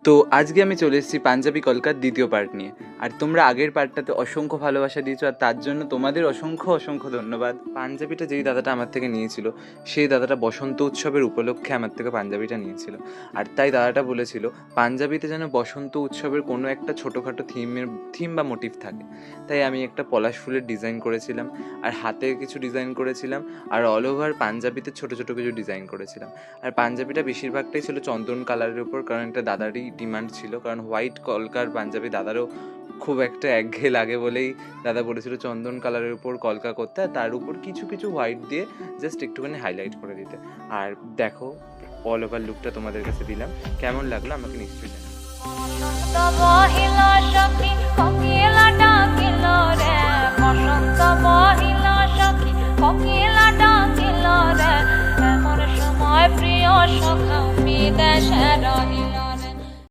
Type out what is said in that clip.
তো আজকে আমি চলে এসেছি পাঞ্জাবি কলকার দ্বিতীয় পার্ট নিয়ে। আর তোমরা আগের পার্টটাতে অসংখ্য ভালোবাসা দিয়েছো, আর তার জন্য তোমাদের অসংখ্য অসংখ্য ধন্যবাদ। পাঞ্জাবিটা যেই দাদাটা আমার থেকে নিয়েছিল, সেই দাদাটা বসন্ত উৎসবের উপলক্ষে আমার থেকে পাঞ্জাবিটা নিয়েছিল। আর তাই দাদাটা বলেছিল পাঞ্জাবিতে যেন বসন্ত উৎসবের কোনো একটা ছোটোখাটো থিম বা মোটিভ থাকে। তাই আমি একটা পলাশ ফুলের ডিজাইন করেছিলাম, আর হাতে কিছু ডিজাইন করেছিলাম, আর অল ওভার পাঞ্জাবিতে ছোটো ছোটো কিছু ডিজাইন করেছিলাম। আর পাঞ্জাবিটা বেশিরভাগটাই ছিল চন্দন কালারের উপর, কারণ এটা দাদারই ডিমান্ড ছিল, কারণ হোয়াইট কলকার পাঞ্জাবি দাদারও খুব একটা একঘেয়ে লাগে বলেই দাদা বলেছিল চন্দন কালারের উপর কলকা করতে, আর তার উপর কিছু কিছু হোয়াইট দিয়ে জাস্ট একটুখানি হাইলাইট করে দিতে। আর দেখো অল ওভার লুকটা তোমাদের কাছে দিলাম, কেমন লাগলো আমাকে নিশ্চয়ই প্রিয় সখা বিদেশে রহিল।